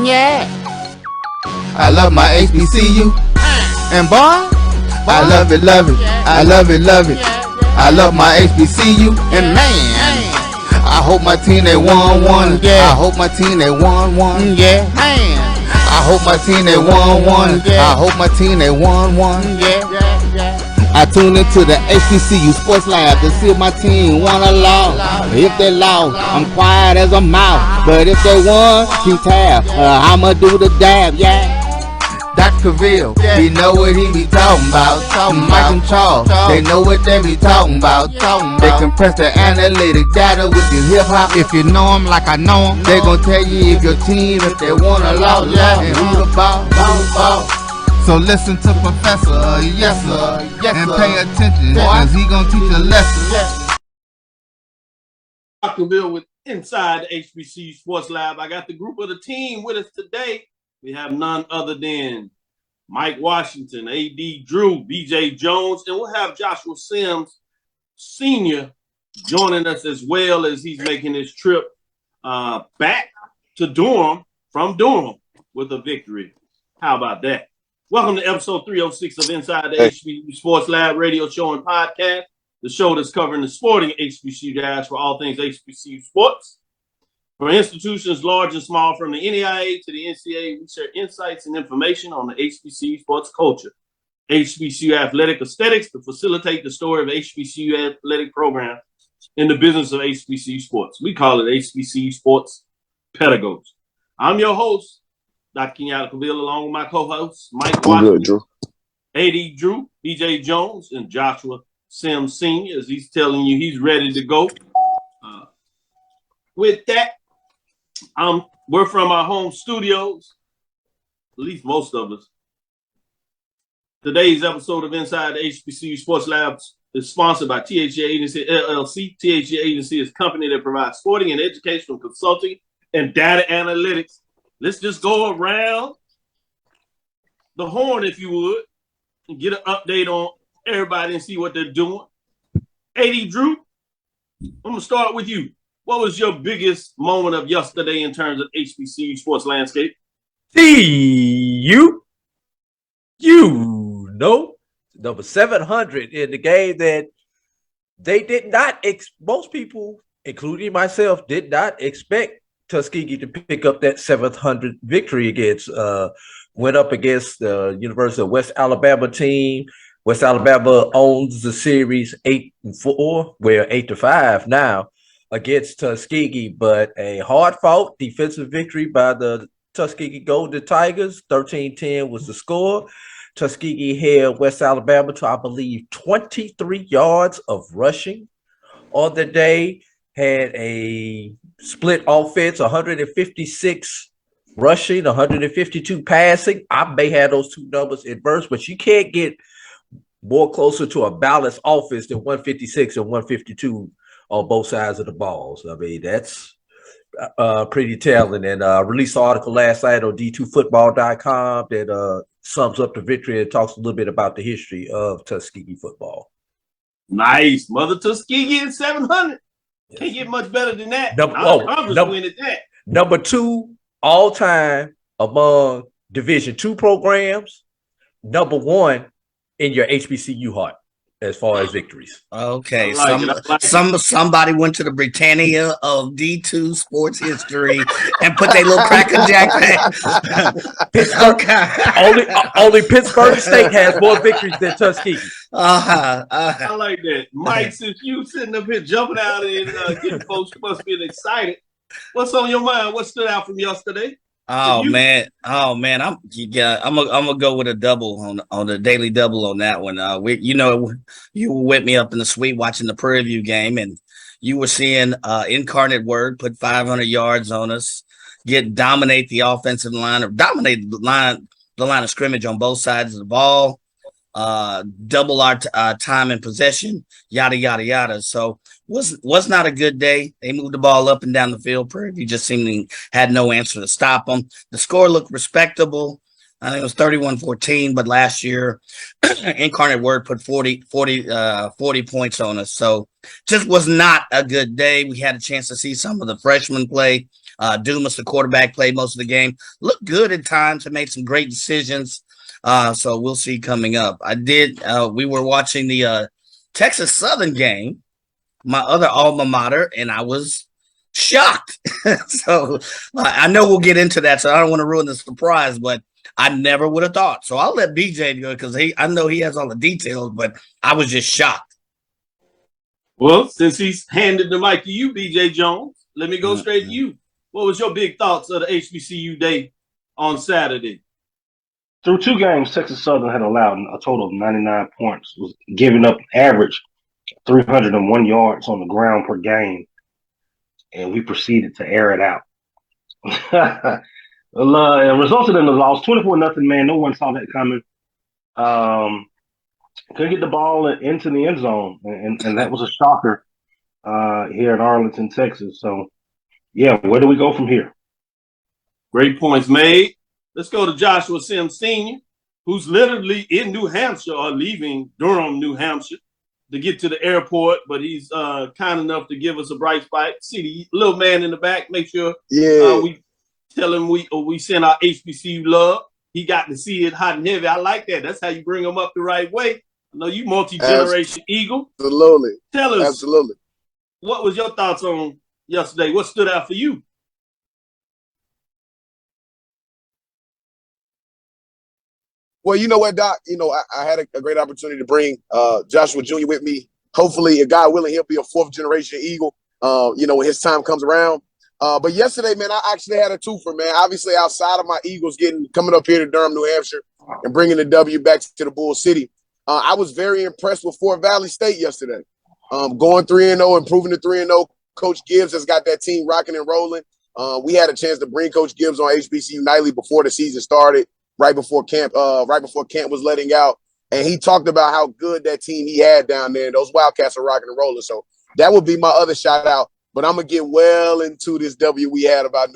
yeah. I love my HBCU. And boy, I love it, I love it, I love my HBCU. And man, I hope my team they won one. Yeah. I hope my team they won one. Yeah. Man, I hope my team they won one. I hope my team they won one. Yeah. I tune into the HBCU Sports Lab to see if my team won or lost. If they lost, I'm quiet as a mouse. But if they won, keep tab. I'ma do the dab, yeah. Dr. Cavil, he know what he be talking about. Mike and Charles, they know what they be talking about. They compress the analytic data with your hip hop. If you know them like I know them, they gon' tell you if your team, if they won or lost, and who the ball. So listen to Professor, yes sir, and pay attention, cause he gon' teach a lesson. Dr. Cavil with Inside the HBCU Sports Lab. I got the group of the team with us today. We have none other than Mike Washington, A.D. Drew, B.J. Jones, and we'll have Joshua Sims, Sr., joining us as well as he's making his trip back to Durham from Durham with a victory. How about that? Welcome to episode 306 of Inside the HBCU Sports Lab radio show and podcast, the show that's covering the sporting HBCU guys for all things HBCU sports. For institutions large and small, from the NEIA to the NCAA, we share insights and information on the HBCU sports culture, HBCU athletic aesthetics to facilitate the story of HBCU athletic program in the business of HBCU sports. We call it HBCU sports pedagogy. I'm your host, Dr. Kenyatta Cavil, along with my co-hosts, Mike Washington, A.D. Drew, B.J. Jones, and Joshua Sims Sr., as he's telling you he's ready to go. With that, we're from our home studios, at least most of us. Today's episode of Inside the HBCU Sports Labs is sponsored by THA Agency LLC. THA Agency is a company that provides sporting and educational consulting and data analytics. Let's just go around the horn, if you would, and get an update on everybody and see what they're doing. A.D. Drew, I'm going to start with you. What was your biggest moment of yesterday in terms of HBCU sports landscape? You know, number 700 in the game that they did not, most people, including myself, did not expect Tuskegee to pick up that 700 victory against, went up against the University of West Alabama team. West Alabama owns the series 8-4, well, 8-5 now against Tuskegee, but a hard-fought defensive victory by the Tuskegee Golden Tigers. 13-10 was the score. Tuskegee held West Alabama to, I believe, 23 yards of rushing on the day. Had a split offense, 156 rushing, 152 passing. I may have those two numbers inverse, but you can't get more closer to a balanced offense than 156 and 152 on both sides of the balls. I mean, that's pretty telling. And I released an article last night on d2football.com that sums up the victory and talks a little bit about the history of Tuskegee football. Nice. Mother Tuskegee and 700. Can't get much better than that. Number 2 all time among Division II programs. Number 1 in your HBCU heart as far as victories. Okay, somebody went to the Britannia of D2 sports history and put their little Cracker Jack back. Only Pittsburgh State has more victories than Tuskegee. I like that. Mike, since you sitting up here jumping out and getting folks must be excited. What's on your mind? What stood out from yesterday? Oh man, I'm gonna go with a double on the daily double on that one. You were with me up in the suite watching the Prairie View game, and you were seeing Incarnate Word put 500 yards on us, dominate the offensive line, or dominate the line of scrimmage on both sides of the ball, double our time in possession, yada yada yada. So was not a good day. They moved the ball up and down the field. Prairie View just seemingly had no answer to stop them. The score looked respectable. I think it was 31-14, but last year Incarnate Word put 40 points on us. So just was not a good day. We had a chance to see some of the freshmen play. Dumas, the quarterback, played most of the game. Looked good at times and made some great decisions. So we'll see coming up. We were watching the Texas Southern game, my other alma mater, and I was shocked. So I know we'll get into that, so I don't want to ruin the surprise, but I never would have thought. So I'll let BJ go because I know he has all the details, but I was just shocked. Well, since he's handed the mic to you, BJ Jones, let me go straight to you. What was your big thoughts of the HBCU day on Saturday? Through 2 games, Texas Southern had allowed a total of 99 points, was giving up average 301 yards on the ground per game, and we proceeded to air it out. It resulted in the loss, 24-0, man. No one saw that coming. Couldn't get the ball into the end zone, and that was a shocker here in Arlington, Texas. So, yeah, where do we go from here? Great points made. Let's go to Joshua Sims Sr., who's literally in New Hampshire or leaving Durham, New Hampshire to get to the airport, but he's kind enough to give us a bright spot. See the little man in the back, make sure we tell him we send our HBCU love. He got to see it hot and heavy. I like that. That's how you bring them up the right way. I know you multi-generation Eagle. Absolutely. Tell us, absolutely, what was your thoughts on yesterday? What stood out for you? Well, you know what, Doc? You know, I had a great opportunity to bring Joshua Jr. with me. Hopefully, if God willing, he'll be a 4th-generation Eagle, when his time comes around. But yesterday, man, I actually had a twofer, man. Obviously, outside of my Eagles coming up here to Durham, New Hampshire, and bringing the W back to the Bull City, I was very impressed with Fort Valley State yesterday. Going 3-0, improving to 3-0. Coach Gibbs has got that team rocking and rolling. We had a chance to bring Coach Gibbs on HBCU Nightly before the season started. Right before camp was letting out. And he talked about how good that team he had down there. Those Wildcats are rocking and rolling. So that would be my other shout out. But I'm going to get well into this W we had about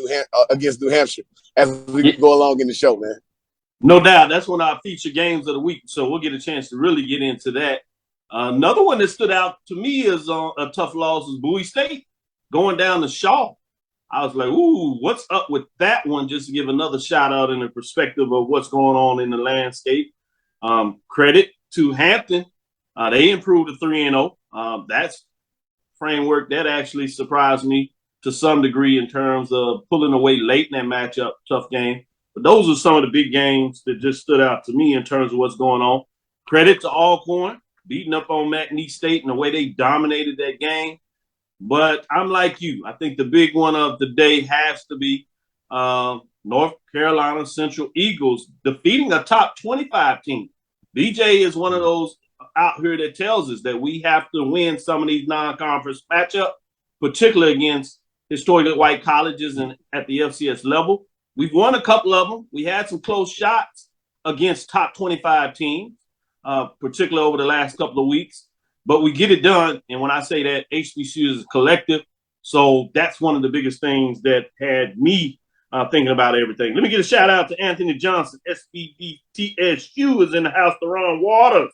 against New Hampshire as we go along in the show, man. No doubt. That's one of our feature games of the week. So we'll get a chance to really get into that. Another one that stood out to me is a tough loss is Bowie State going down to Shaw. I was like, ooh, what's up with that one? Just to give another shout out in the perspective of what's going on in the landscape. Credit to Hampton. They improved to 3-0. That's framework that actually surprised me to some degree in terms of pulling away late in that matchup, tough game. But those are some of the big games that just stood out to me in terms of what's going on. Credit to Alcorn, beating up on McNeese State and the way they dominated that game. But I'm like you. I think the big one of the day has to be North Carolina Central Eagles defeating a top 25 team. BJ is one of those out here that tells us that we have to win some of these non-conference matchups, particularly against historically white colleges and at the FCS level. We've won a couple of them. We had some close shots against top 25 teams, particularly over the last couple of weeks. But we get it done. And when I say that, HBCU is a collective. So that's one of the biggest things that had me thinking about everything. Let me get a shout out to Anthony Johnson. SBBTSU is in the house to run Waters.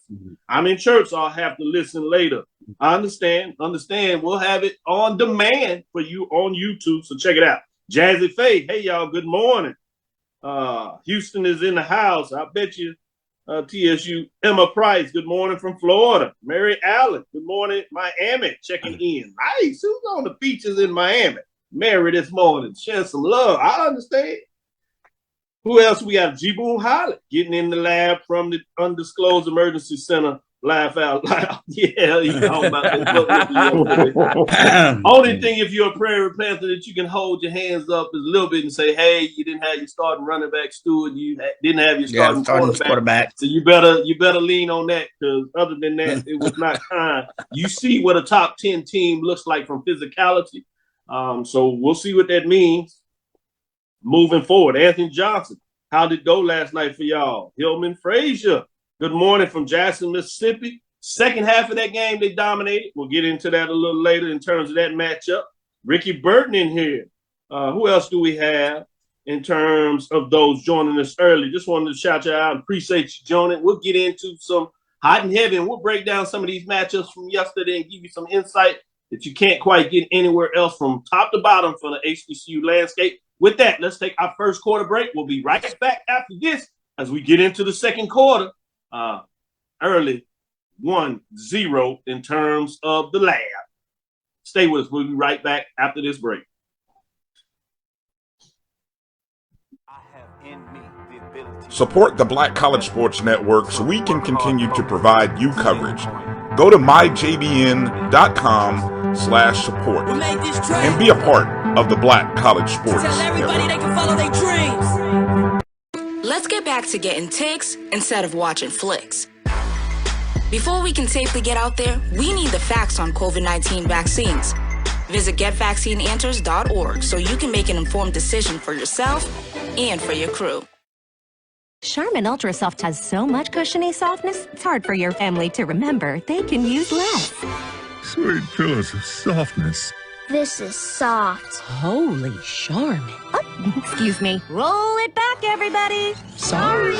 I'm in church, so I'll have to listen later. I understand. We'll have it on demand for you on YouTube. So check it out. Jazzy Faye. Hey, y'all. Good morning. Houston is in the house. I bet you. TSU, Emma Price, good morning from Florida. Mary Allen, good morning, Miami, checking in. Nice, who's on the beaches in Miami? Mary this morning, share some love. I understand. Who else we got? G. Boone Holland, getting in the lab from the Undisclosed Emergency Center. Laugh out loud. Yeah, you talking about that. Only thing, if you're a Prairie Panther, that you can hold your hands up is a little bit and say, hey, you didn't have your starting running back, Stewart. You didn't have your starting quarterback. So you better lean on that, because other than that, it was not kind. You see what a top 10 team looks like from physicality. So we'll see what that means moving forward. Anthony Johnson, how did it go last night for y'all? Hillman Frazier, good morning from Jackson, Mississippi. Second half of that game, they dominated. We'll get into that a little later in terms of that matchup. Ricky Burton in here. Who else do we have in terms of those joining us early? Just wanted to shout you out and appreciate you joining. We'll get into some hot and heavy, and we'll break down some of these matchups from yesterday and give you some insight that you can't quite get anywhere else from top to bottom for the HBCU landscape. With that, let's take our first quarter break. We'll be right back after this as we get into the second quarter. Early 1-0 in terms of the lab. Stay with us. We'll be right back after this break. Support the Black College Sports Network so we can continue to provide you coverage. Go to myjbn.com/support and be a part of the Black College Sports Network. They can follow their dreams. Let's get back to getting ticks instead of watching flicks. Before we can safely get out there, we need the facts on COVID-19 vaccines. Visit getvaccineanswers.org so you can make an informed decision for yourself and for your crew. Charmin Ultra Soft has so much cushiony softness, it's hard for your family to remember they can use less. Sweet pillows of softness. This is soft. Holy Charmin. Oh, excuse me. Roll it back, everybody. Sorry.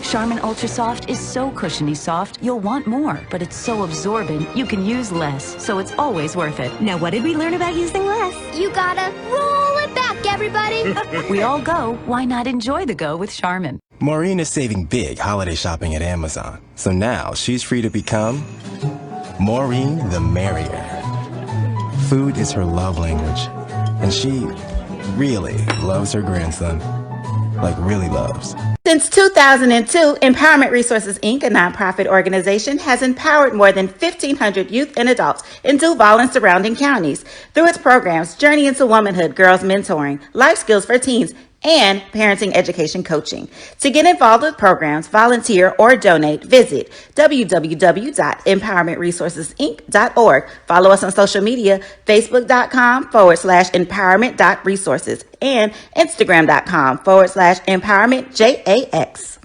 Charmin Ultra Soft is so cushiony soft, you'll want more, but it's so absorbent, you can use less, so it's always worth it. Now, what did we learn about using less? You gotta roll it back, everybody. We all go. Why not enjoy the go with Charmin? Maureen is saving big holiday shopping at Amazon, so now she's free to become Maureen the Merrier. Food is her love language, and she really loves her grandson. Like, really loves. Since 2002, Empowerment Resources, Inc., a nonprofit organization, has empowered more than 1,500 youth and adults in Duval and surrounding counties through its programs Journey into Womanhood, Girls Mentoring, Life Skills for Teens, and Parenting Education Coaching. To get involved with programs, volunteer, or donate, visit www.empowermentresourcesinc.org. Follow us on social media, facebook.com/empowerment.resources and instagram.com/empowermentjax.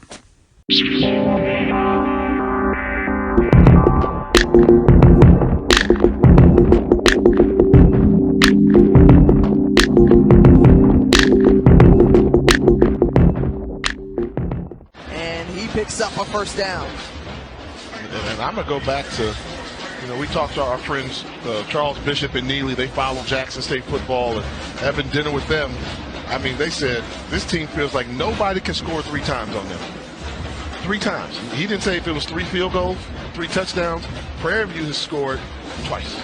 Picks up a first down. And I'm going to go back to, we talked to our friends, Charles Bishop and Neely. They follow Jackson State football and having dinner with them. I mean, they said this team feels like nobody can score 3 times on them. 3 times. He didn't say if it was 3 field goals, 3 touchdowns. Prairie View has scored twice.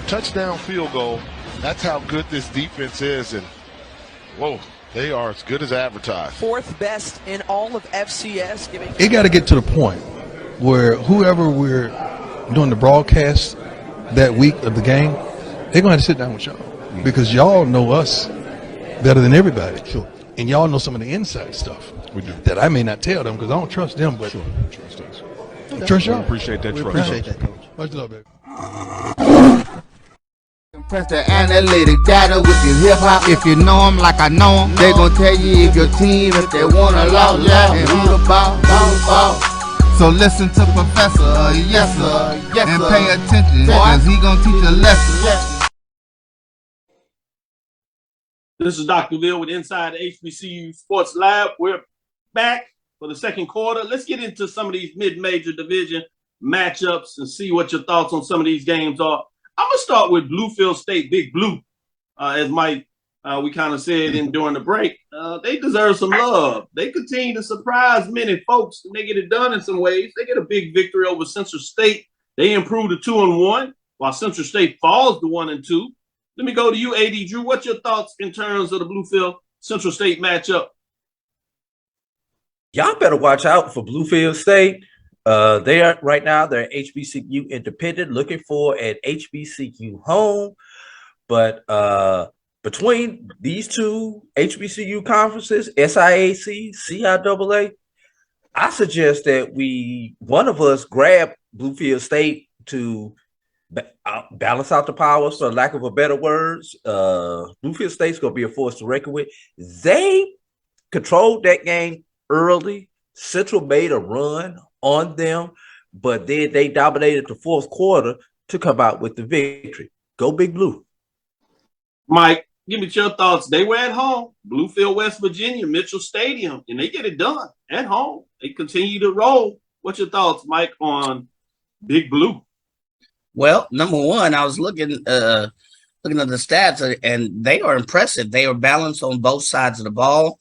Touchdown, field goal. That's how good this defense is. And, whoa. They are as good as advertised. 4th best in all of FCS. It got to get to the point where whoever we're doing the broadcast that week of the game, they're going to have to sit down with y'all because y'all know us better than everybody. Sure. And y'all know some of the inside stuff we do that I may not tell them because I don't trust them. But sure. Trust us. Trust y'all. We appreciate that. We trust. appreciate that, Coach. Much love, baby. Press the analytic data with your hip hop. If you know them like I know them, they gon' tell you if your team, if they wanna loud, and who the ball. So listen to Professor, yes sir, and pay attention, cause he gon' teach a lesson. This is Dr. Ville with Inside the HBCU Sports Lab. We're back for the second quarter. Let's get into some of these mid-major division matchups and see what your thoughts on some of these games are. I'm going to start with Bluefield State, Big Blue, as Mike, we kind of said during the break. They deserve some love. They continue to surprise many folks, and they get it done in some ways. They get a big victory over Central State. They improve to 2-1, while Central State falls to 1-2. Let me go to you, AD Drew. What's your thoughts in terms of the Bluefield Central State matchup? Y'all better watch out for Bluefield State. They are right now, they're HBCU independent, looking for an HBCU home. But between these two HBCU conferences, SIAC, CIAA, I suggest that one of us grab Bluefield State to balance out the powers, for lack of a better words. Bluefield State's going to be a force to reckon with. They controlled that game early. Central made a run on them, but then they dominated the fourth quarter to come out with the victory. Go Big Blue. Mike, give me your thoughts. They were at home, Bluefield, West Virginia, Mitchell Stadium, and they get it done at home. They continue to roll. What's your thoughts, Mike, on Big Blue? Well, number one, I was looking at the stats, and they are impressive. They are balanced on both sides of the ball.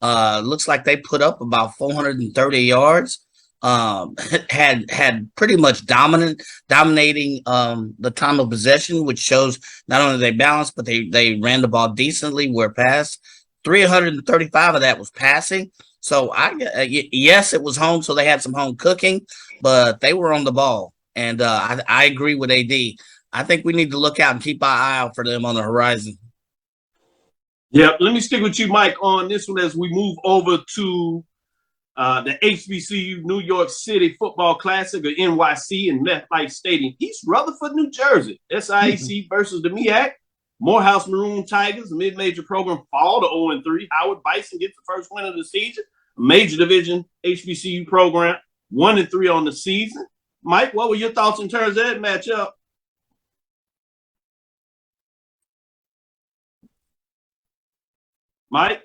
Looks like they put up about 430 yards. Had pretty much dominating the time of possession, which shows not only they balanced, but they ran the ball decently. Where passed, 335 of that was passing. So yes, it was home, so they had some home cooking, but they were on the ball. And I agree with AD. I think we need to look out and keep our eye out for them on the horizon. Yeah, let me stick with you, Mike, on this one as we move over to the HBCU New York City Football Classic, or NYC, in Metlife Stadium, East Rutherford, New Jersey. SIAC versus the MEAC. Morehouse Maroon Tigers, mid-major program, fall to 0-3. Howard Bison gets the first win of the season. Major division HBCU program, 1-3 on the season. Mike, what were your thoughts in terms of that matchup? Mike?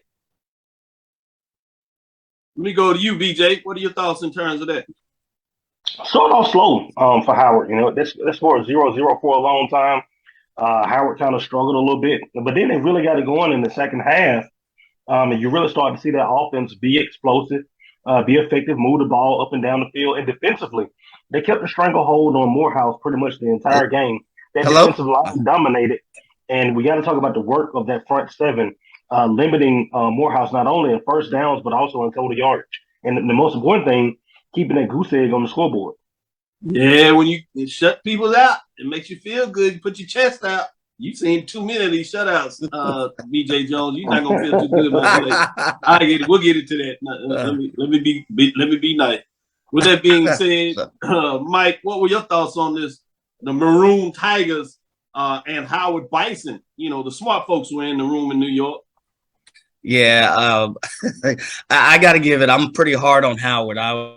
Let me go to you, BJ. What are your thoughts in terms of that? Started off slow for Howard. You know, this score 0-0 for a long time. Howard kind of struggled a little bit, but then they really got it going in the second half. And you really started to see that offense be explosive, be effective, move the ball up and down the field. And defensively, they kept a stranglehold on Morehouse pretty much the entire game. That defensive line dominated. And we got to talk about the work of that front seven, limiting Morehouse not only in first downs, but also in total yardage. And the most important thing, keeping that goose egg on the scoreboard. Yeah, when you shut people out, it makes you feel good. You put your chest out. You've seen too many of these shutouts, BJ Jones. You're not gonna feel too good about it. I get it. We'll get into that. Let me be nice. With that being said, Mike, what were your thoughts on this? The Maroon Tigers and Howard Bison. You know, the smart folks were in the room in New York. Yeah, I got to give it. I'm pretty hard on Howard. I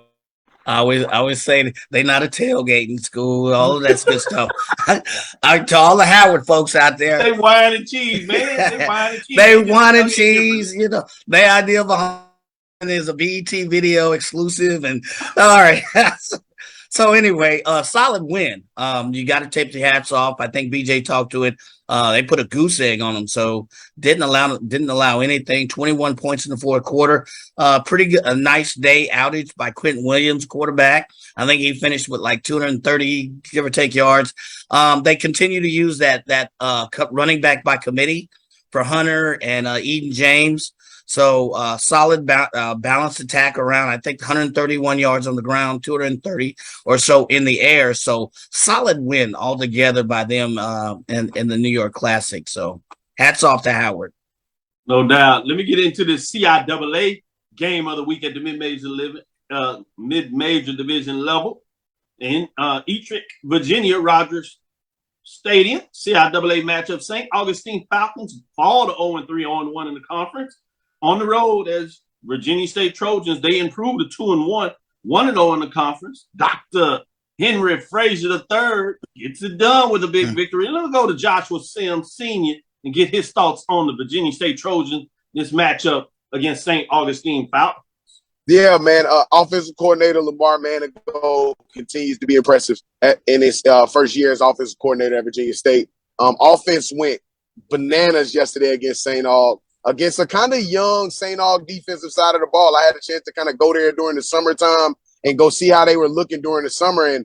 always say they not a tailgating school, all of that good stuff. To all the Howard folks out there, they wine and cheese, man. They wine and cheese. They wine and cheese. You know, their idea behind is a BET video exclusive, and all right. So anyway, solid win. You got to take the hats off. I think BJ talked to it. They put a goose egg on them, so didn't allow anything. 21 points in the fourth quarter. Pretty good, a nice day outage by Quentin Williams, quarterback. I think he finished with like 230, give or take, yards. They continue to use that running back by committee for Hunter and Eden James. So solid balanced attack around, I think 131 yards on the ground, 230 or so in the air. So solid win altogether by them in the New York Classic. So hats off to Howard. No doubt. Let me get into the CIAA game of the week at the mid-major division level in Ettrick, Virginia, Rogers Stadium. CIAA matchup. St. Augustine Falcons fall to 0-3 on 1 in the conference. On the road as Virginia State Trojans, they improved to 2-1, 1-0 in the conference. Dr. Henry Frazier III gets it done with a big victory. Let's go to Joshua Sims Sr. and get his thoughts on the Virginia State Trojans, this matchup against St. Augustine Falcons. Yeah, man. Offensive coordinator Lamar Manigault continues to be impressive in his first year as offensive coordinator at Virginia State. Offense went bananas yesterday against St. Aug. Against a kind of young St. Aug defensive side of the ball. I had a chance to kind of go there during the summertime and go see how they were looking during the summer. And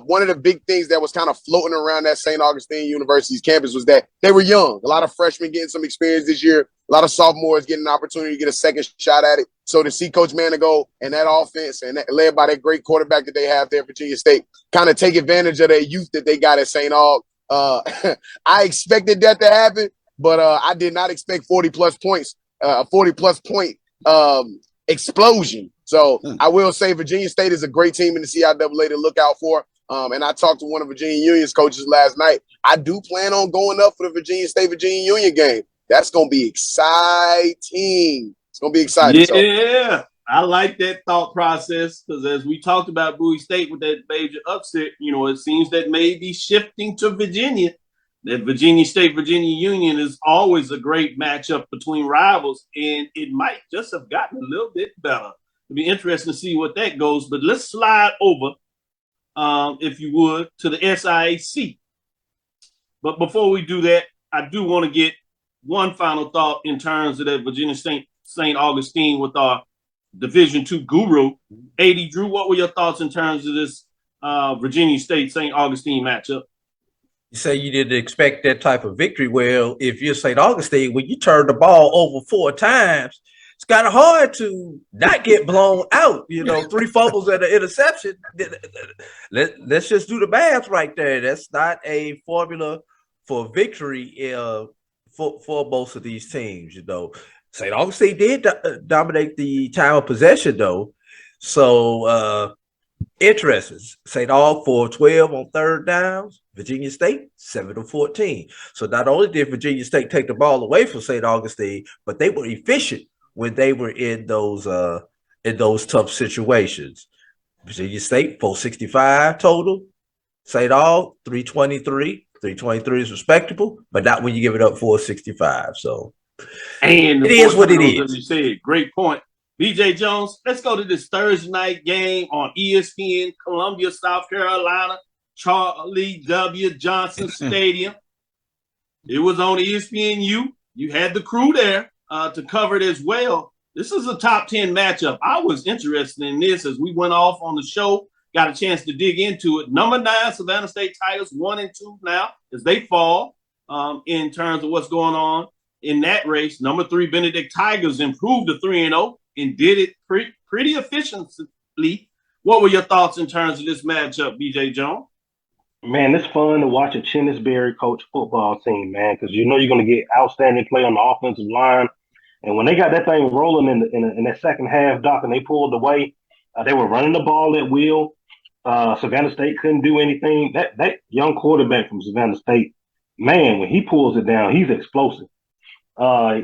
one of the big things that was kind of floating around that St. Augustine University's campus was that they were young. A lot of freshmen getting some experience this year. A lot of sophomores getting an opportunity to get a second shot at it. So to see Coach Manigault and that offense, and led by that great quarterback that they have there at Virginia State, kind of take advantage of that youth that they got at St. Aug. I expected that to happen. But I did not expect 40-plus points, 40-plus point explosion. So I will say Virginia State is a great team in the CIAA to look out for. And I talked to one of Virginia Union's coaches last night. I do plan on going up for the Virginia State-Virginia Union game. That's going to be exciting. It's going to be exciting. Yeah, so I like that thought process because as we talked about Bowie State with that major upset, you know, it seems that may be shifting to Virginia. That Virginia State, Virginia Union is always a great matchup between rivals, and it might just have gotten a little bit better. It'll be interesting to see what that goes, but let's slide over if you would, to the SIAC. But before we do that, I do want to get one final thought in terms of that Virginia St. Augustine with our Division II guru. AD Drew, what were your thoughts in terms of this Virginia State St. Augustine matchup? You say you didn't expect that type of victory. Well, if you're St. Augustine, when you turn the ball over 4 times, it's kind of hard to not get blown out. 3 fumbles and an interception. Let's just do the math right there. That's not a formula for victory for most of these teams. St. Augustine did dominate the time of possession, though. So, interesting. St. Aug for 12 on third downs. Virginia State 7 of 14. So not only did Virginia State take the ball away from St. Augustine, but they were efficient when they were in those tough situations. Virginia State 465 total. St. Aug 323. 323 is respectable, but not when you give it up 465. So and it is what it is. As you said, great point. BJ Jones, let's go to this Thursday night game on ESPN, Columbia, South Carolina, Charlie W. Johnson Stadium. It was on ESPNU. You had the crew there to cover it as well. This is a top 10 matchup. I was interested in this as we went off on the show, got a chance to dig into it. Number 9, Savannah State Tigers, 1-2 now as they fall in terms of what's going on in that race. Number 3, Benedict Tigers improved to 3-0 and did it pretty efficiently. What were your thoughts in terms of this matchup, BJ Jones? Man, it's fun to watch a Chennisberry coach football team, man, because you're going to get outstanding play on the offensive line. And when they got that thing rolling in that second half, Doc, and they pulled away, they were running the ball at will. Savannah State couldn't do anything. That young quarterback from Savannah State, man, when he pulls it down, he's explosive.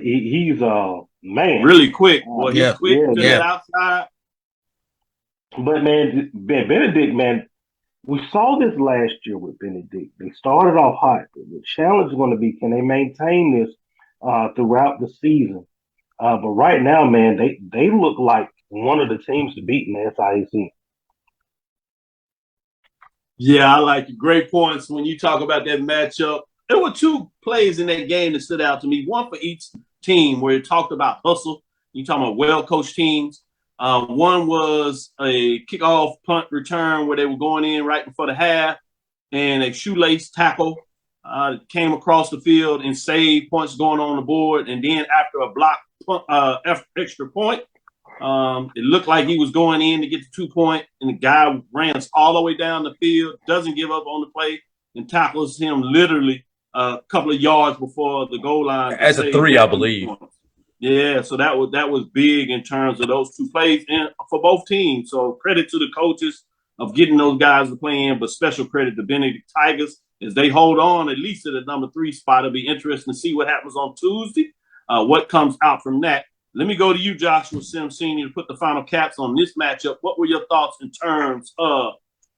He's man, really quick. Well, he's quick to the outside. But man, Benedict, man, we saw this last year with Benedict. They started off hot. The challenge is going to be, can they maintain this throughout the season? But right now, man, they look like one of the teams to beat in the SIAC. Yeah, I like it. Great points when you talk about that matchup. There were 2 plays in that game that stood out to me, one for each team where it talked about hustle. You're talking about well-coached teams. One was a kickoff punt return where they were going in right before the half, and a shoelace tackle came across the field and saved points going on the board. And then after a block extra point, it looked like he was going in to get the 2-point, and the guy ran all the way down the field, doesn't give up on the play, and tackles him literally a couple of yards before the goal line. As a 3, I believe. Yeah, so that was big in terms of those 2 plays and for both teams. So credit to the coaches of getting those guys to play in, but special credit to Benedict Tigers as they hold on at least to the number 3 spot. It'll be interesting to see what happens on Tuesday, what comes out from that. Let me go to you, Joshua Sims Sr., to put the final caps on this matchup. What were your thoughts in terms of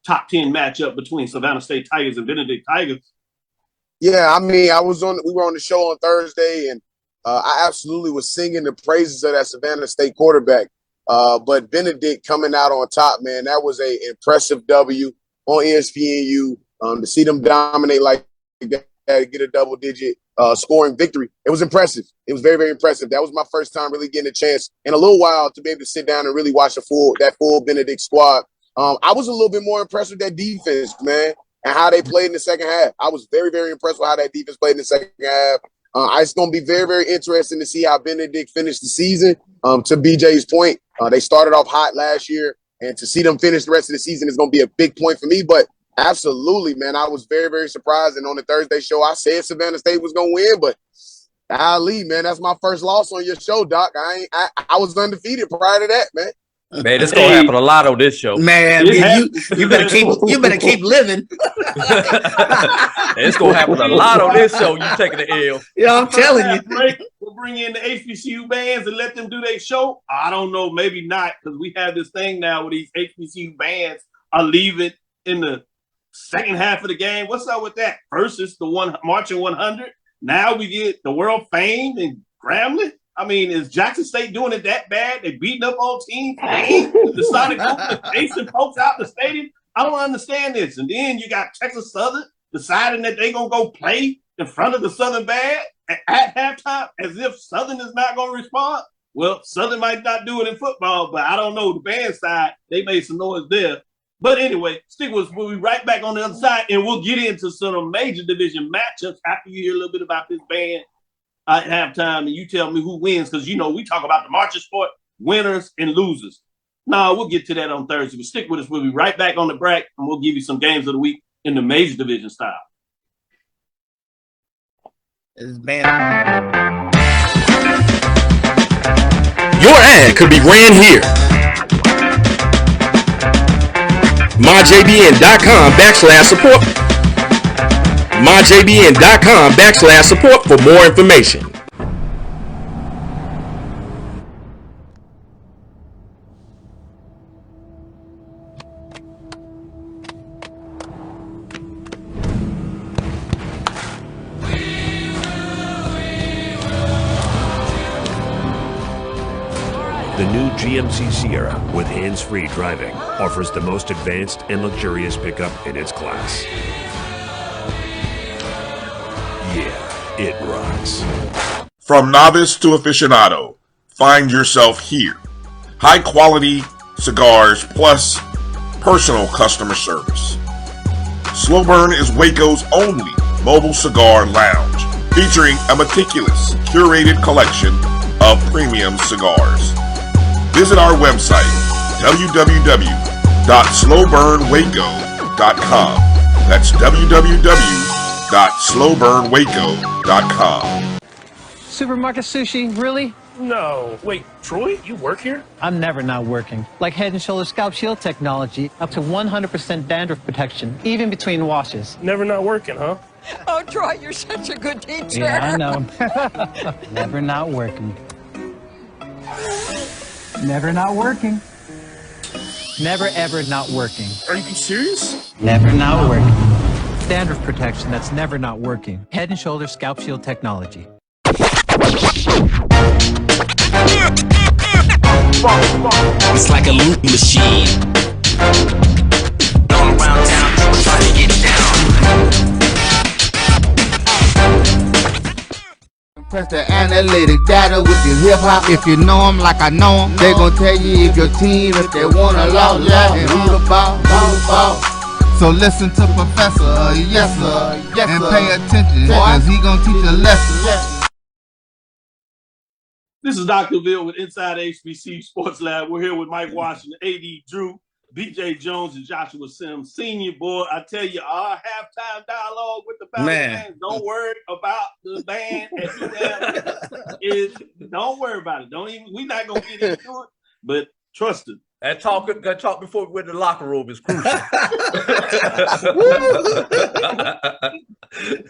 top 10 matchup between Savannah State Tigers and Benedict Tigers? Yeah, I mean, we were on the show on Thursday, and I absolutely was singing the praises of that Savannah State quarterback. But Benedict coming out on top, man, that was a impressive W on ESPNU. To see them dominate like that, get a double-digit scoring victory, it was impressive. It was very, very impressive. That was my first time really getting a chance in a little while to be able to sit down and really watch that full Benedict squad. I was a little bit more impressed with that defense, man, and how they played in the second half. I was very, very impressed with how that defense played in the second half. It's going to be very, very interesting to see how Benedict finished the season. To BJ's point, they started off hot last year, and to see them finish the rest of the season is going to be a big point for me. But absolutely, man, I was very, very surprised. And on the Thursday show, I said Savannah State was going to win, but golly, man, that's my first loss on your show, Doc. I was undefeated prior to that, man. Man, it's gonna happen a lot on this show. Man, you better keep living. It's gonna happen a lot on this show. You taking the L. Yeah, I'm telling you. We'll bring in the HBCU bands and let them do their show. I don't know, maybe not, because we have this thing now where these HBCU bands are leaving in the second half of the game. What's up with that? Versus the one marching 100. Now we get the world fame and Grambling. I mean, is Jackson State doing it that bad? They beating up on teams. The Sonic chasing folks out the stadium. I don't understand this. And then you got Texas Southern deciding that they're going to go play in front of the Southern Band at halftime as if Southern is not going to respond. Well, Southern might not do it in football, but I don't know. The band side, they made some noise there. But anyway, stick with us. We'll be right back on the other side, and we'll get into some major division matchups after you hear a little bit about this band at halftime, and you tell me who wins, because, you know, we talk about the Marching Sport winners and losers. No, we'll get to that on Thursday, but stick with us. We'll be right back on the break, and we'll give you some games of the week in the major division style. This band. Your ad could be ran here. MyJBN.com/support. MyJBN.com/support for more information. The new GMC Sierra with hands-free driving offers the most advanced and luxurious pickup in its class. Yeah, it rocks. From novice to aficionado, find yourself here. High quality cigars plus personal customer service. Slow Burn is Waco's only mobile cigar lounge, featuring a meticulous, curated collection of premium cigars. Visit our website, www.slowburnwaco.com. That's www.slowburnwaco.com. Supermarket sushi, really? No. Wait, Troy, you work here? I'm never not working. Like Head & Shoulders Scalp Shield technology, up to 100% dandruff protection, even between washes. Never not working, huh? Oh, Troy, you're such a good teacher. Yeah, I know. Never not working. Never not working. Never ever not working. Are you serious? Never not working. Dandruff protection that's never not working. Head & Shoulders Scalp Shield technology. It's like a loop machine. All around town, people trying to get down. Press the analytic data with your hip hop. If you know them like I know them, they gon' tell you if your team, if they wanna loud, and who the ball. So listen to Professor, yes sir, and pay attention, cause he gon' teach a lesson. This is Dr. Bill with Inside HBCU Sports Lab. We're here with Mike Washington, AD Drew, BJ Jones, and Joshua Sims, Senior. Boy, I tell you, our halftime dialogue with the band. Don't worry about the band. Don't worry about it. We're not gonna get into it, but trust it. That talk before we went to the locker room is crucial.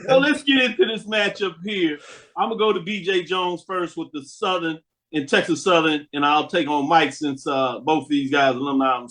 So let's get into this matchup here. I'm gonna go to BJ Jones first with the Southern and Texas Southern, and I'll take on Mike since both of these guys are alumni on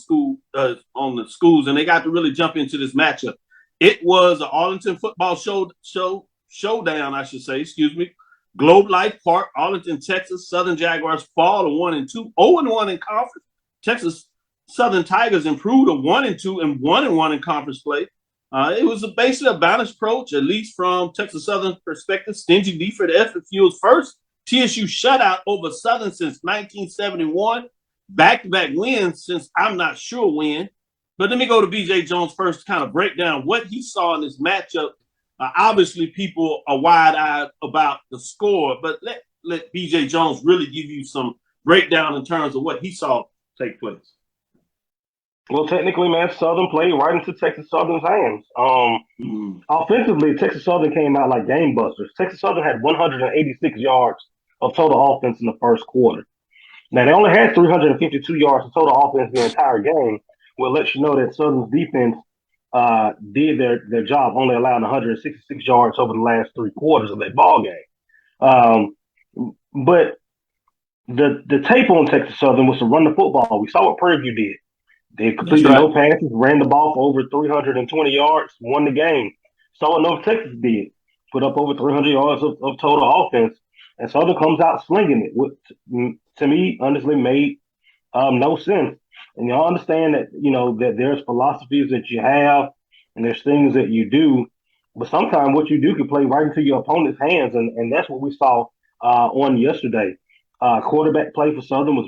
the schools, and they got to really jump into this matchup. It was an Arlington football showdown, I should say. Excuse me. Globe Life Park, Arlington, Texas. Southern Jaguars fall to 1-2, 0-1 in conference. Texas Southern Tigers improved to 1-2 and 1-1 in conference play. It was basically a balanced approach, at least from Texas Southern perspective. Stingy D for the effort fuel's first TSU shutout over Southern since 1971. Back-to-back wins since I'm not sure when. But let me go to BJ Jones first to kind of break down what he saw in this matchup. Obviously, people are wide-eyed about the score, but let BJ Jones really give you some breakdown in terms of what he saw take place. Well, technically, man, Southern played right into Texas Southern's hands. Offensively, Texas Southern came out like game busters. Texas Southern had 186 yards of total offense in the first quarter. Now, they only had 352 yards of total offense the entire game, which lets you know that Southern's defense did their job, only allowing 166 yards over the last three quarters of that ball game. But the tape on Texas Southern was to run the football. We saw what Prairie View did. They completed no passes, ran the ball for over 320 yards, won the game. Saw what North Texas did, put up over 300 yards of total offense, and Southern comes out slinging it, which to me honestly made no sense. And y'all understand that, that there's philosophies that you have and there's things that you do, but sometimes what you do can play right into your opponent's hands. And that's what we saw on yesterday. Quarterback play for Southern was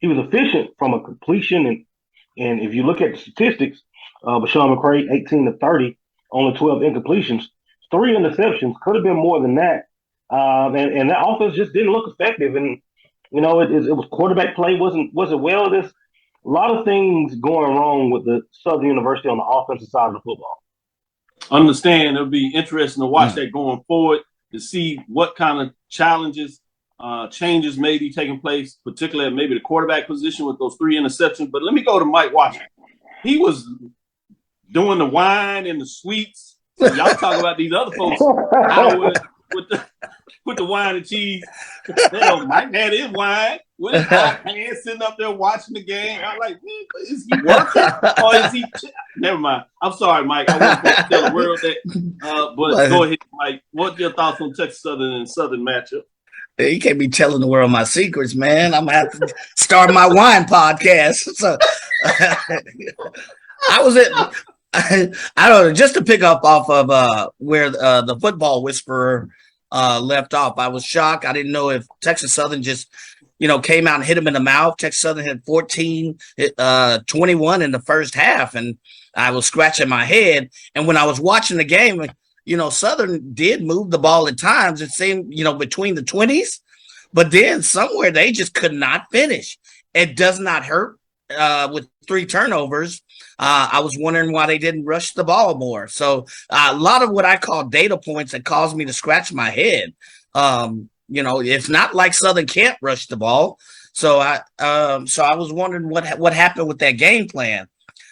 he was efficient from a completion. And if you look at the statistics, Bashawn McCray, 18 to 30, only 12 incompletions, 3 interceptions, could have been more than that. And that offense just didn't look effective. And, it was quarterback play wasn't well. There's a lot of things going wrong with the Southern University on the offensive side of the football. Understand, it'll be interesting to watch that going forward to see what kind of challenges, changes may be taking place, particularly at maybe the quarterback position with those 3 interceptions. But let me go to Mike Washington. He was doing the wine and the sweets. So y'all talk about these other folks with the wine and cheese. Mike had his wine with his hands sitting up there watching the game. I'm like, is he working or is he? Never mind. I'm sorry, Mike. I wasn't going to tell the world that. But go ahead, Mike. What's your thoughts on Texas Southern and Southern matchup? You can't be telling the world my secrets, man. I'm gonna have to start my wine podcast. So I was I don't know, just to pick up off of where the football whisperer left off. I was shocked. I didn't know if Texas Southern just, came out and hit him in the mouth. Texas Southern had 14-21 in the first half, and I was scratching my head. And when I was watching the game, Southern did move the ball at times. It seemed, between the 20s, but then somewhere they just could not finish. It does not hurt with 3 turnovers. I was wondering why they didn't rush the ball more. So a lot of what I call data points that caused me to scratch my head. It's not like Southern can't rush the ball. So I was wondering what happened with that game plan.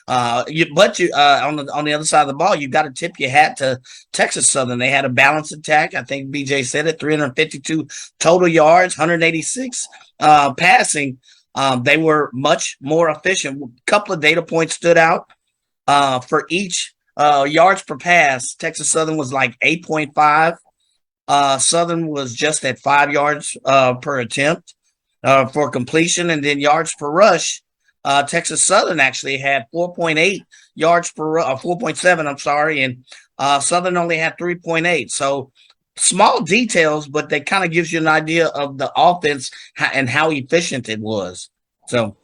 On the other side of the ball, you got to tip your hat to Texas Southern. They had a balanced attack. I think BJ said it, 352 total yards, 186 passing. They were much more efficient. A couple of data points stood out for each yards per pass. Texas Southern was like 8.5. Southern was just at 5 yards per attempt for completion, and then yards per rush. Texas Southern actually had 4.8 yards per 4.7. I'm sorry, and Southern only had 3.8. So small details, but they kind of gives you an idea of the offense and how efficient it was. So,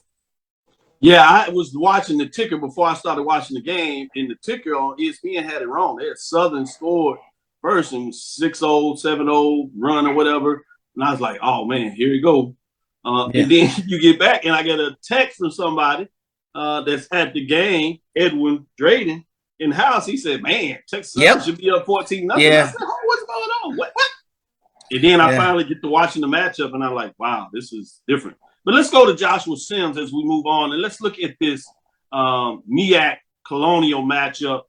yeah, I was watching the ticker before I started watching the game, and the ticker on ESPN had it wrong. They had Southern scored first and 6-0, 7-0 run or whatever, and I was like, oh man, here we go. And then you get back, and I get a text from somebody that's at the game, Edwin Drayden, in the house. He said, man, Texas Southern should be up 14-0. Yeah. I said, oh, what's going on? What? And then I finally get to watching the matchup, and I'm like, wow, this is different. But let's go to Joshua Sims as we move on, and let's look at this MEAC Colonial matchup.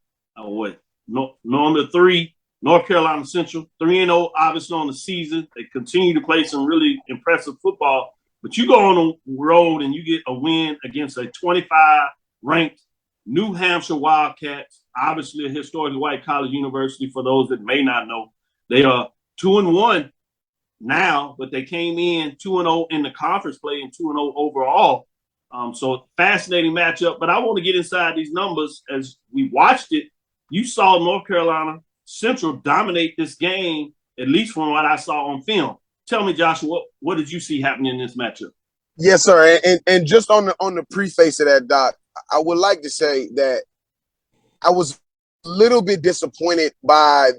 Number 3, North Carolina Central, 3-0, obviously on the season. They continue to play some really impressive football. But you go on the road and you get a win against a 25-ranked New Hampshire Wildcats, obviously a historically white college university. For those that may not know, they are 2-1 now, but they came in 2-0 in the conference play and 2-0 overall. So fascinating matchup. But I want to get inside these numbers. As we watched it, you saw North Carolina Central dominate this game, at least from what I saw on film. Tell me, Joshua, what did you see happening in this matchup? Yes, sir. And just on the preface of that, Doc, I would like to say that I was a little bit disappointed by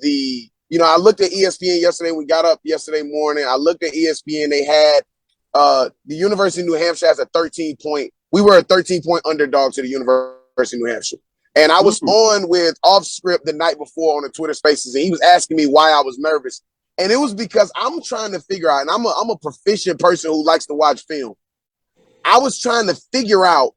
I looked at ESPN yesterday. We got up yesterday morning. I looked at ESPN. They had the University of New Hampshire as a 13-point. We were a 13-point underdog to the University of New Hampshire. And I was on with Off Script the night before on the Twitter Spaces, and he was asking me why I was nervous. And it was because I'm trying to figure out, and I'm a proficient person who likes to watch film. I was trying to figure out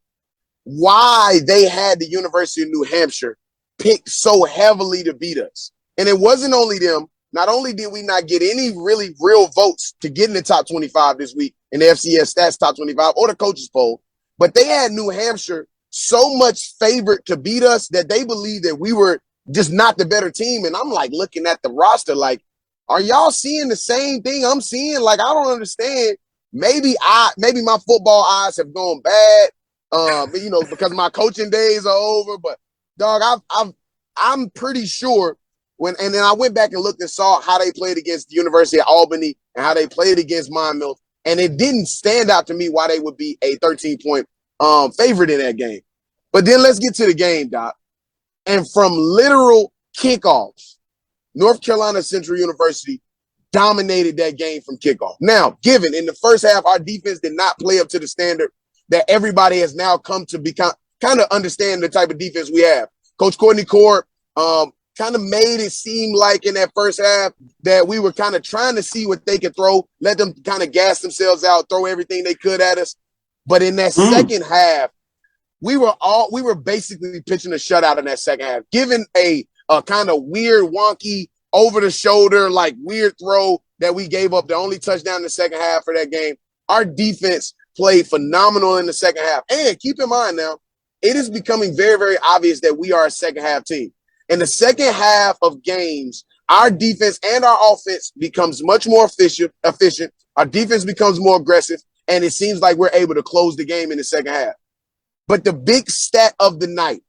why they had the University of New Hampshire picked so heavily to beat us. And it wasn't only them. Not only did we not get any really real votes to get in the top 25 this week in the FCS Stats top 25 or the coaches poll, but they had New Hampshire so much favored to beat us that they believed that we were just not the better team. And I'm like looking at the roster like, are y'all seeing the same thing I'm seeing? Like, I don't understand maybe my football eyes have gone bad, because my coaching days are over. But dog, I'm pretty sure and then I went back and looked and saw how they played against the University of Albany and how they played against Monmouth, and it didn't stand out to me why they would be a 13-point favorite in that game. But then let's get to the game, Doc. And from literal kickoffs, North Carolina Central University dominated that game from kickoff. Now, given in the first half, our defense did not play up to the standard that everybody has now come to become, kind of understand the type of defense we have. Coach Courtney Cord kind of made it seem like in that first half that we were kind of trying to see what they could throw, let them kind of gas themselves out, throw everything they could at us. But in that second half, we were basically pitching a shutout in that second half, given a kind of weird, wonky, over-the-shoulder, like weird throw that we gave up, the only touchdown in the second half for that game. Our defense played phenomenal in the second half. And keep in mind now, it is becoming very, very obvious that we are a second-half team. In the second half of games, our defense and our offense becomes much more efficient. Our defense becomes more aggressive, and it seems like we're able to close the game in the second half. But the big stat of the night,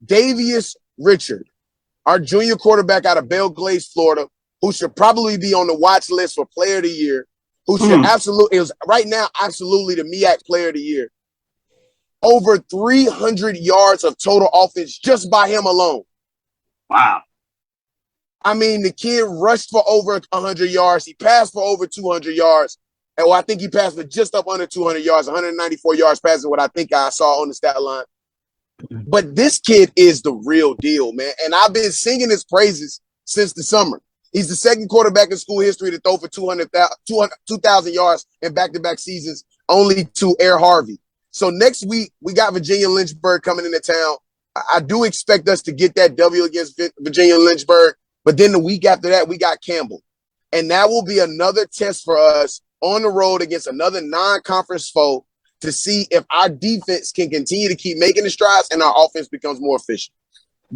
Davius Richard, our junior quarterback out of Belle Glade, Florida, who should probably be on the watch list for Player of the Year, who should absolutely the MEAC Player of the Year. Over 300 yards of total offense just by him alone. Wow. I mean, the kid rushed for over 100 yards. He passed for over 200 yards. And I think he passed for just up under 200 yards, 194 yards passing, what I think I saw on the stat line. But this kid is the real deal, man. And I've been singing his praises since the summer. He's the second quarterback in school history to throw for 2,000 yards in back-to-back seasons, only to Air Harvey. So next week, we got Virginia Lynchburg coming into town. I do expect us to get that W against Virginia Lynchburg. But then the week after that, we got Campbell. And that will be another test for us on the road against another non-conference foe to see if our defense can continue to keep making the strides and our offense becomes more efficient.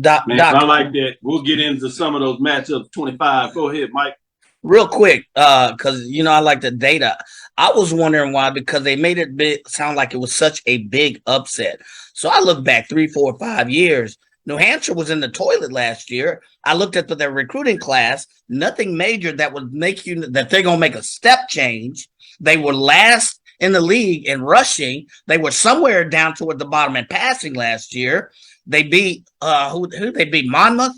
Doc, I like that. We'll get into some of those matchups. 25. Go ahead, Mike. Real quick, because I like the data. I was wondering why, because they made it sound like it was such a big upset. So I look back 3, 4, 5 years. New Hampshire was in the toilet last year. I looked at their recruiting class. Nothing major that would make that they're going to make a step change. They were last in the league in rushing. They were somewhere down toward the bottom in passing last year. They beat who they beat? Monmouth.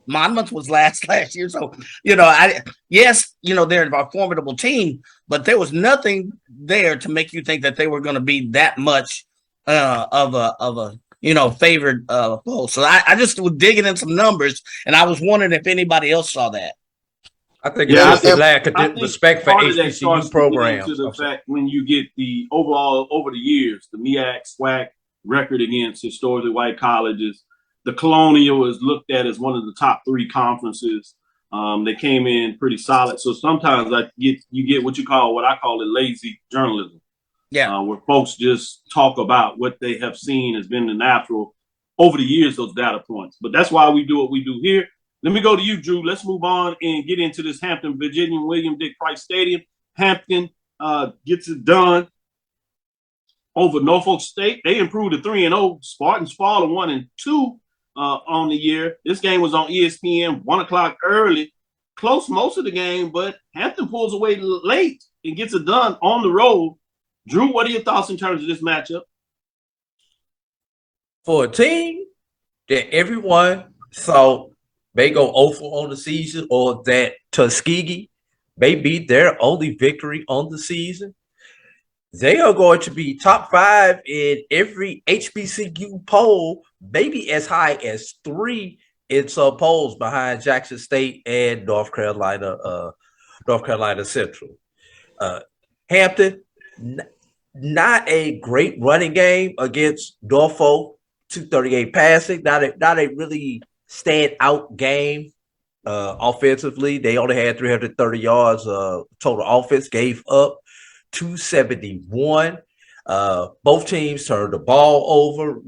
Monmouth was last year. So, they're a formidable team, but there was nothing there to make you think that they were going to be that much of a favored foe. So I just was digging in some numbers, and I was wondering if anybody else saw that. I think it's a lack of respect for HBCU programs. To the fact when you get the overall over the years, the MEAC, SWAC record against historically white colleges. The Colonial is looked at as one of the top 3 conferences. They came in pretty solid. So sometimes you get what I call it lazy journalism. Yeah. Where folks just talk about what they have seen has been the natural over the years, those data points. But that's why we do what we do here. Let me go to you, Drew. Let's move on and get into this Hampton, Virginia, William Dick Price Stadium. Hampton gets it done over Norfolk State. They improved to 3-0. Spartans fall to 1-2 on the year. This game was on ESPN, 1 o'clock early. Close most of the game, but Hampton pulls away late and gets it done on the road. Drew, what are your thoughts in terms of this matchup? For a team that everyone thought may go 0 on the season, or that Tuskegee may be their only victory on the season, they are going to be top 5 in every HBCU poll, maybe as high as 3 in some polls behind Jackson State and North Carolina Central. Hampton, not a great running game against Norfolk, 238 passing, not a really stand out game offensively. They only had 330 yards total offense, gave up 271. Both teams turned the ball over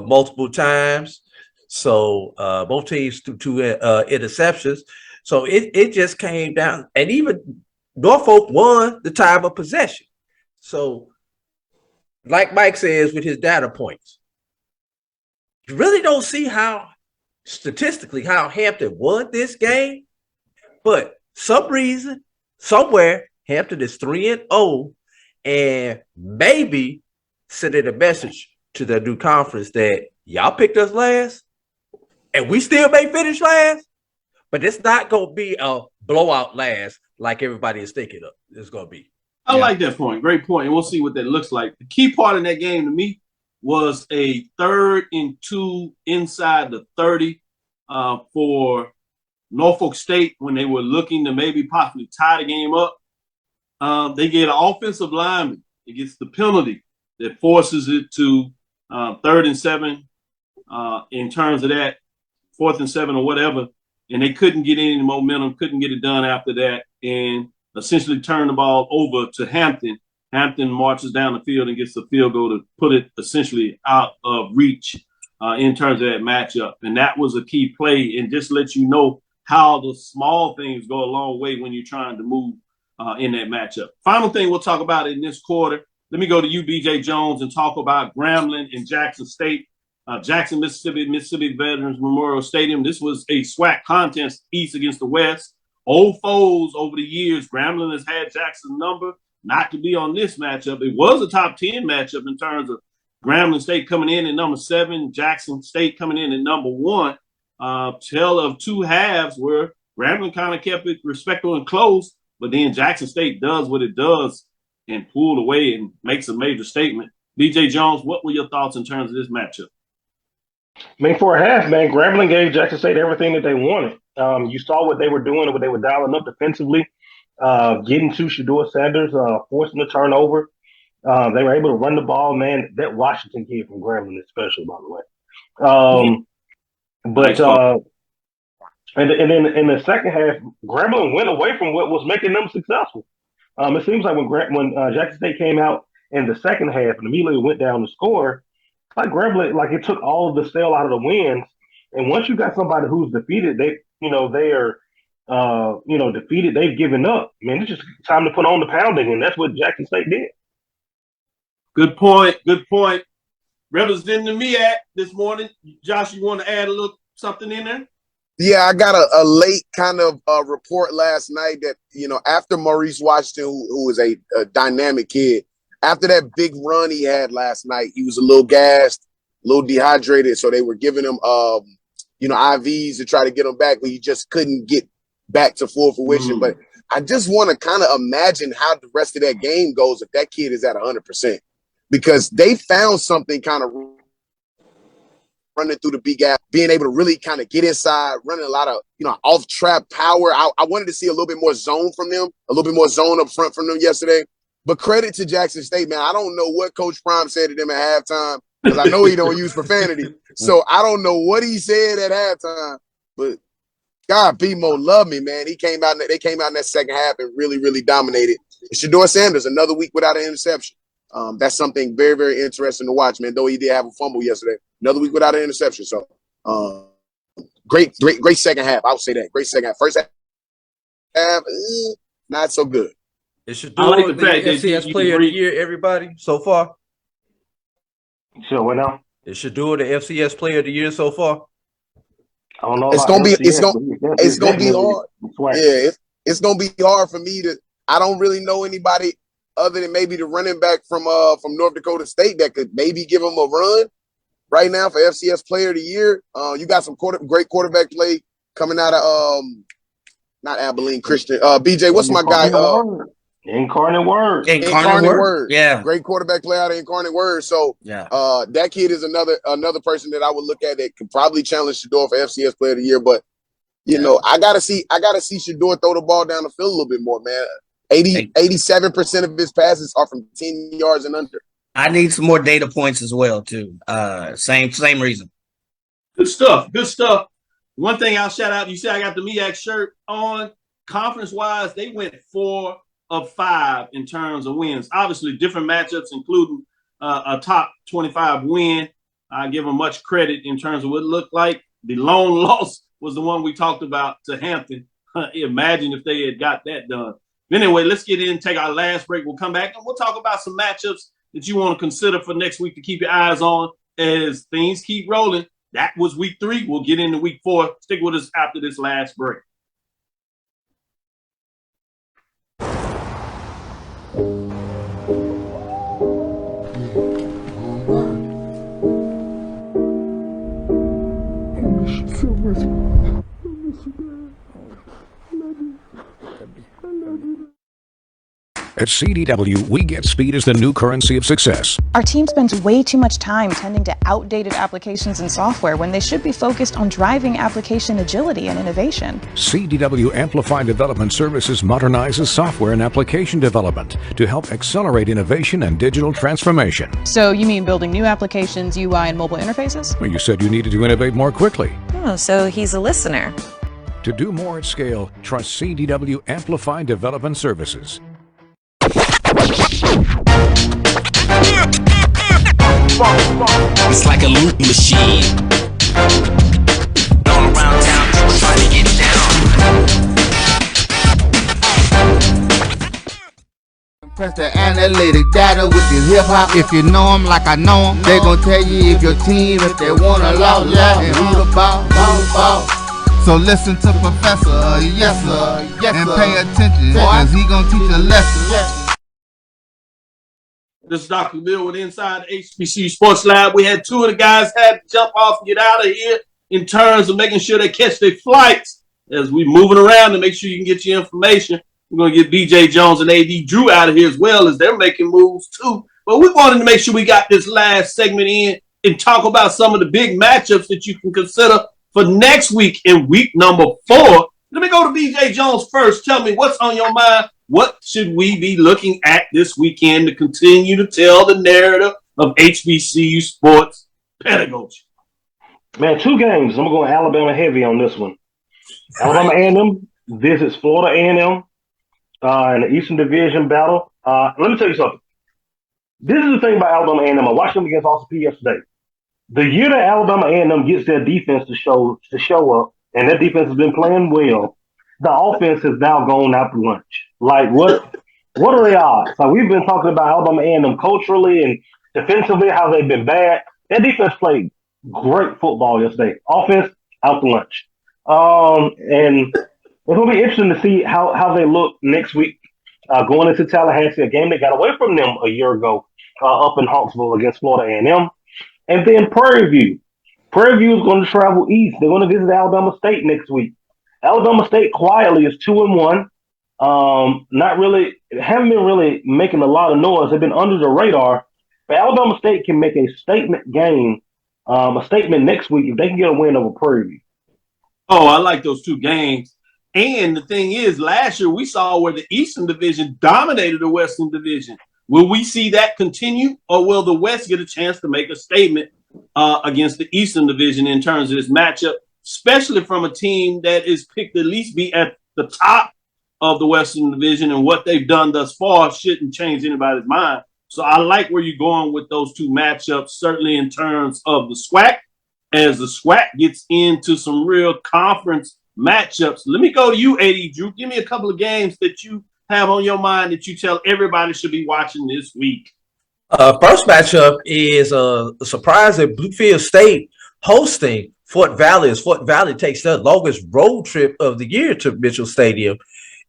multiple times. So both teams threw 2 interceptions. So it just came down, and even Norfolk won the time of possession. So, like Mike says with his data points, you really don't see how statistically how Hampton won this game, but some reason, somewhere, Hampton is 3-0 and maybe sending a message to the new conference that y'all picked us last and we still may finish last, but it's not going to be a blowout last like everybody is thinking of. It's going to be. I like that point. Great point. And we'll see what that looks like. The key part in that game to me was a 3rd and 2 inside the 30 for Norfolk State when they were looking to maybe possibly tie the game up. They get an offensive lineman. It gets the penalty that forces it to 3rd and 7 in terms of that, 4th and 7 or whatever. And they couldn't get any momentum, couldn't get it done after that, and essentially turned the ball over to Hampton. Hampton marches down the field and gets the field goal to put it essentially out of reach in terms of that matchup. And that was a key play, and just let you know how the small things go a long way when you're trying to move in that matchup. Final thing we'll talk about in this quarter, let me go to you, BJ Jones, and talk about Grambling and Jackson State. Jackson, Mississippi Veterans Memorial Stadium. This was a SWAC contest, East against the West. Old foes over the years. Grambling has had Jackson's number, not to be on this matchup. It was a top 10 matchup in terms of Grambling State coming in at number 7, Jackson State coming in at number 1. Tale of two halves where Grambling kind of kept it respectful and close, but then Jackson State does what it does and pulled away and makes a major statement. BJ Jones, what were your thoughts in terms of this matchup? I mean, for a half, man, Grambling gave Jackson State everything that they wanted. You saw what they were doing, what they were dialing up defensively, getting to Shador Sanders, forcing the turnover. They were able to run the ball, man. That Washington kid from Grambling is special, by the way. And then in the second half, Grambling went away from what was making them successful. It seems like when Jackson State came out in the second half and immediately went down to score, like Grambling, like it took all of the sail out of the winds. And once you got somebody who's defeated, they are defeated. They've given up. Man, it's just time to put on the pounding, and that's what Jackson State did. Good point. Good point. Representing the MEAC this morning, Josh, you want to add a little something in there? Yeah, I got a late kind of report last night that, after Maurice Washington, who is a dynamic kid, after that big run he had last night, he was a little gassed, a little dehydrated. So they were giving him, IVs to try to get him back, but he just couldn't get back to full fruition. But I just want to kind of imagine how the rest of that game goes if that kid is at 100%, because they found something kind of running through the big gap, being able to really kind of get inside, running a lot of, off trap power. I wanted to see a little bit more zone from them, a little bit more zone up front from them yesterday. But credit to Jackson State, man. I don't know what Coach Prime said to them at halftime, because I know he don't use profanity. So I don't know what he said at halftime. But God, BMO loved me, man. They came out in that second half and really, really dominated. And Shador Sanders, another week without an interception. That's something very, very interesting to watch, man. Though he did have a fumble yesterday, another week without an interception. So great second half. I would say that. Great second half. First half, not so good. It should do like the FCS Player of the Year, everybody, so far. So what now? It should do the FCS Player of the Year so far. I don't know. It's gonna be hard. Yeah, it's gonna be hard for me to. I don't really know anybody other than maybe the running back from North Dakota State that could maybe give him a run right now for FCS Player of the Year. You got some great quarterback play coming out of not Abilene Christian. BJ, what's my guy? Incarnate Word. Incarnate Word. Yeah. Great quarterback play out of Incarnate Word. So that kid is another person that I would look at that could probably challenge Shador for FCS Player of the Year. But I gotta see Shador throw the ball down the field a little bit more, man. 87% of his passes are from 10 yards and under. I need some more data points as well, too. Same reason. Good stuff. Good stuff. One thing I'll shout out, you see I got the MEAC shirt on. Conference-wise, they went 4 of 5 in terms of wins. Obviously, different matchups, including a top 25 win. I give them much credit in terms of what it looked like. The lone loss was the one we talked about to Hampton. Imagine if they had got that done. Anyway, let's get in and take our last break. We'll come back and we'll talk about some matchups that you want to consider for next week to keep your eyes on as things keep rolling. That was week 3. We'll get into week 4. Stick with us after this last break. At CDW, we get speed as the new currency of success. Our team spends way too much time tending to outdated applications and software when they should be focused on driving application agility and innovation. CDW Amplified Development Services modernizes software and application development to help accelerate innovation and digital transformation. So you mean building new applications, UI, and mobile interfaces? Well, you said you needed to innovate more quickly. Oh, so he's a listener. To do more at scale, trust CDW Amplified Development Services. It's like a loop machine. All around town, people trying to get down. Press the analytic data with your hip hop. If you know them like I know them, they gon' tell you if your team, if they wanna law, and who the ball. So listen to Professor, yes sir, and pay attention, cause he gon' teach a lesson. This is Dr. Bill with Inside HBCU Sports Lab. We had 2 of the guys had to jump off and get out of here in terms of making sure they catch their flights as we moving around to make sure you can get your information. We're going to get BJ Jones and AD Drew out of here as well as they're making moves too. But we wanted to make sure we got this last segment in and talk about some of the big matchups that you can consider for next week in week number 4. Let me go to BJ Jones first. Tell me what's on your mind. What should we be looking at this weekend to continue to tell the narrative of HBCU sports pedagogy? Man, 2 games. I'm going Alabama heavy on this one. Alabama A&M visits Florida A&M in the Eastern Division battle. Let me tell you something. This is the thing about Alabama A&M. I watched them against Austin Peay yesterday. The year that Alabama A&M gets their defense to show up, and their defense has been playing well, the offense has now gone out to lunch. Like, what are the odds? Like, we've been talking about Alabama A&M culturally and defensively, how they've been bad. Their defense played great football yesterday. Offense, out to lunch. And it's going to be interesting to see how they look next week going into Tallahassee, a game that got away from them a year ago up in Huntsville against Florida A&M. And then Prairie View. Prairie View is going to travel east. They're going to visit Alabama State next week. Alabama State quietly is 2-1. Haven't been really making a lot of noise. They've been under the radar. But Alabama State can make a statement game, a statement next week if they can get a win over Prairie View. Oh, I like those 2 games. And the thing is, last year we saw where the Eastern Division dominated the Western Division. Will we see that continue, or will the West get a chance to make a statement against the Eastern Division in terms of this matchup, especially from a team that is picked to at least be at the top of the Western Division, and what they've done thus far shouldn't change anybody's mind. So I like where you're going with those 2 matchups, certainly in terms of the SWAC, as the SWAC gets into some real conference matchups. Let me go to you, AD Drew. Give me a couple of games that you have on your mind that you tell everybody should be watching this week. First matchup is a surprise that Bluefield State hosting Fort Valley, as Fort Valley takes their longest road trip of the year to Mitchell Stadium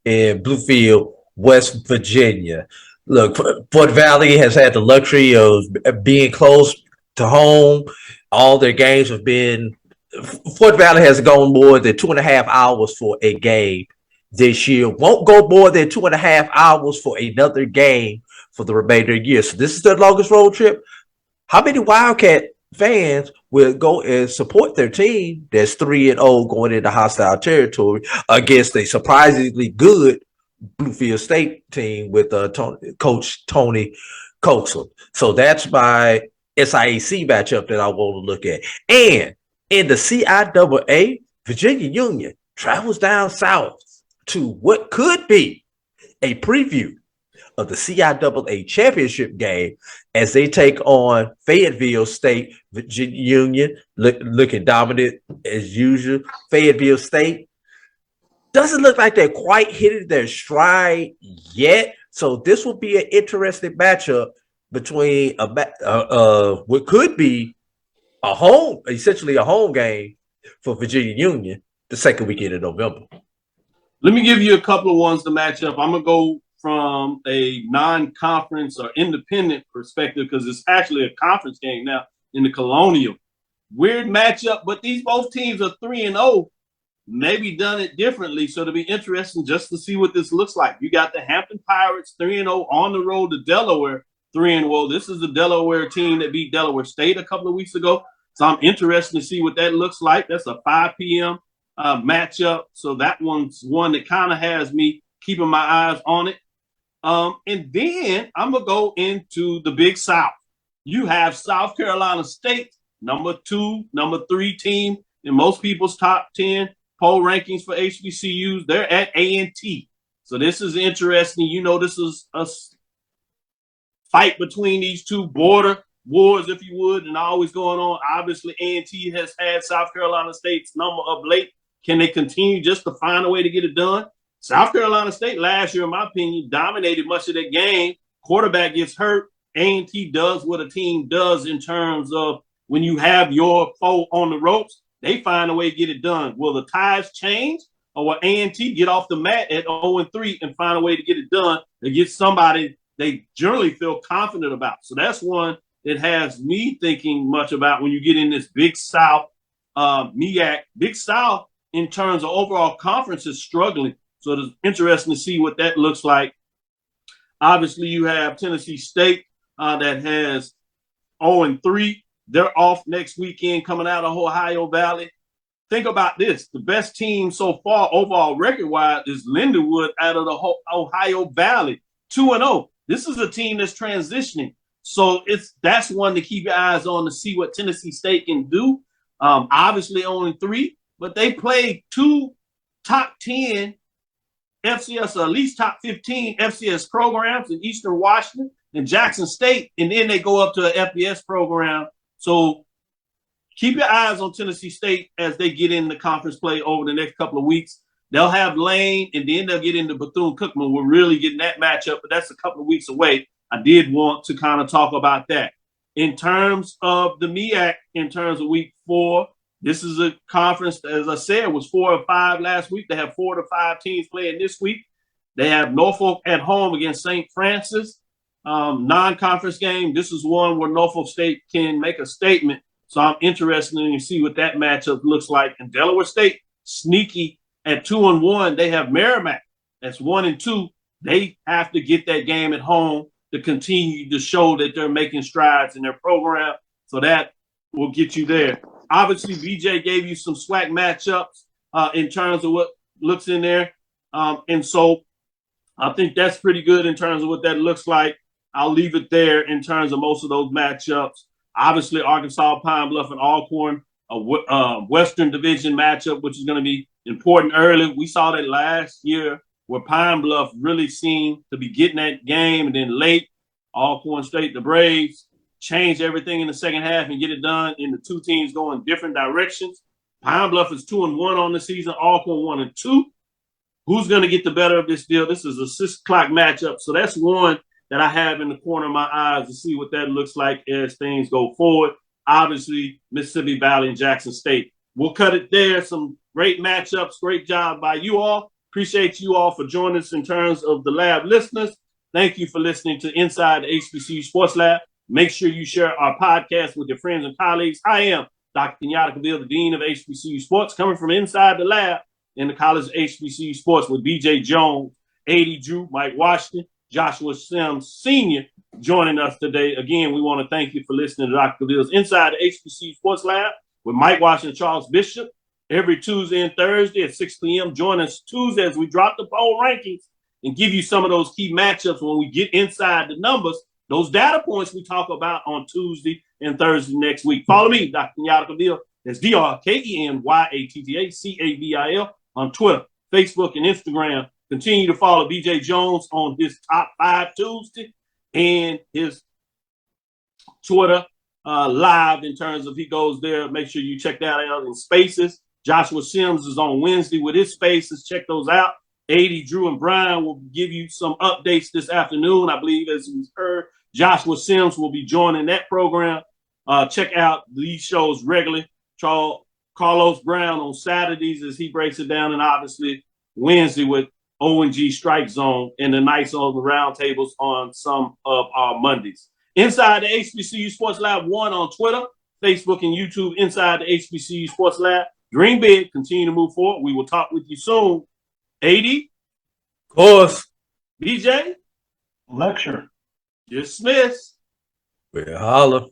in Bluefield, West Virginia. Look, Fort Valley has had the luxury of being close to home. All their games have been – Fort Valley has gone more than 2.5 hours for a game this year. Won't go more than 2.5 hours for another game for the remainder of the year. So this is their longest road trip. How many Wildcat fans will go and support their team that's 3-0 going into hostile territory against a surprisingly good Bluefield State team with Coach Tony Coxon? So that's my SIAC matchup that I want to look at. And in the CIAA, Virginia Union travels down south to what could be a preview of the CIAA championship game as they take on Fayetteville State. Virginia Union looking dominant as usual. Fayetteville State, doesn't look like they're quite hitting their stride yet. So this will be an interesting matchup between what could be essentially a home game for Virginia Union the second weekend of November. Let me give you a couple of ones to match up. I'm going to go from a non-conference or independent perspective because it's actually a conference game now in the Colonial. Weird matchup, but these both teams are 3-0. Maybe done it differently, so it'll be interesting just to see what this looks like. You got the Hampton Pirates 3-0 on the road to Delaware 3-0. This is the Delaware team that beat Delaware State a couple of weeks ago, so I'm interested to see what that looks like. That's a 5 p.m. Matchup, so that one's one that kind of has me keeping my eyes on it. And then I'm gonna go into the Big South. You have South Carolina State, number 2, number 3 team in most people's top 10 poll rankings for HBCUs. They're at A&T. So this is interesting. You know, this is a fight between these two border wars, if you would, and always going on. Obviously, A&T has had South Carolina State's number of late. Can they continue just to find a way to get it done? South Carolina State last year, in my opinion, dominated much of that game. Quarterback gets hurt. A&T does what a team does in terms of when you have your foe on the ropes, they find a way to get it done. Will the tides change, or will A&T get off the mat at 0-3 and find a way to get it done to get somebody they generally feel confident about? So that's one that has me thinking much about when you get in this Big South MEAC. Big South, in terms of overall conference, is struggling. So it's interesting to see what that looks like. Obviously, you have Tennessee State that has 0-3. They're off next weekend coming out of Ohio Valley. Think about this. The best team so far overall record-wise is Lindenwood out of the Ohio Valley, 2-0. This is a team that's transitioning. So that's one to keep your eyes on to see what Tennessee State can do. Obviously 0-3, but they played 2 top 10 FCS, or at least top 15 FCS programs in Eastern Washington and Jackson State, and then they go up to an FBS program. So keep your eyes on Tennessee State as they get in the conference play over the next couple of weeks. They'll have Lane, and then they'll get into Bethune-Cookman. We're really getting that matchup, but that's a couple of weeks away. I did want to kind of talk about that. In terms of the MEAC, in terms of week 4, this is a conference, as I said, was 4 or 5 last week. They have 4 to 5 teams playing this week. They have Norfolk at home against St. Francis. Non-conference game. This is one where Norfolk State can make a statement. So I'm interested in to see what that matchup looks like. And Delaware State, sneaky at 2-1. They have Merrimack. That's 1-2. They have to get that game at home to continue to show that they're making strides in their program. So that will get you there. Obviously, BJ gave you some SWAC matchups in terms of what looks in there. And so I think that's pretty good in terms of what that looks like. I'll leave it there in terms of most of those matchups. Obviously, Arkansas, Pine Bluff, and Alcorn, a Western Division matchup, which is going to be important early. We saw that last year where Pine Bluff really seemed to be getting that game, and then late, Alcorn State, the Braves, change everything in the second half and get it done, and the two teams go in different directions. Pine Bluff is 2-1 on the season, Alcorn 1-2. Who's going to get the better of this deal? This is a 6 o'clock matchup. So that's one that I have in the corner of my eyes to see what that looks like as things go forward. Obviously, Mississippi Valley and Jackson State. We'll cut it there. Some great matchups. Great job by you all. Appreciate you all for joining us in terms of the lab listeners. Thank you for listening to Inside the HBCU Sports Lab. Make sure you share our podcast with your friends and colleagues. I am Dr. Kenyatta Cavil, the Dean of HBCU Sports, coming from inside the lab in the College of HBCU Sports with BJ Jones, A.D. Drew, Mike Washington, Joshua Sims Sr. joining us today. Again, we want to thank you for listening to Dr. Cavil's Inside the HBCU Sports Lab with Mike Washington and Charles Bishop every Tuesday and Thursday at 6 p.m. Join us Tuesday as we drop the poll rankings and give you some of those key matchups when we get inside the numbers, those data points we talk about on Tuesday and Thursday next week. Follow me, Dr. Kenyatta Cavil. That's DrKenyattaCavil on Twitter, Facebook, and Instagram. Continue to follow BJ Jones on his Top 5 Tuesday and his Twitter live in terms of he goes there. Make sure you check that out in Spaces. Joshua Sims is on Wednesday with his spaces. Check those out. 80, Drew, and Brian will give you some updates this afternoon. I believe, as we've heard, Joshua Sims will be joining that program. Check out these shows regularly. Carlos Brown on Saturdays as he breaks it down, and obviously Wednesday with O&G Strike Zone, and the nights on the roundtables on some of our Mondays. Inside the HBCU Sports Lab 1 on Twitter, Facebook, and YouTube. Inside the HBCU Sports Lab. Dream big. Continue to move forward. We will talk with you soon. 80. Of course. BJ. Lecture. Dismiss. We'll holler.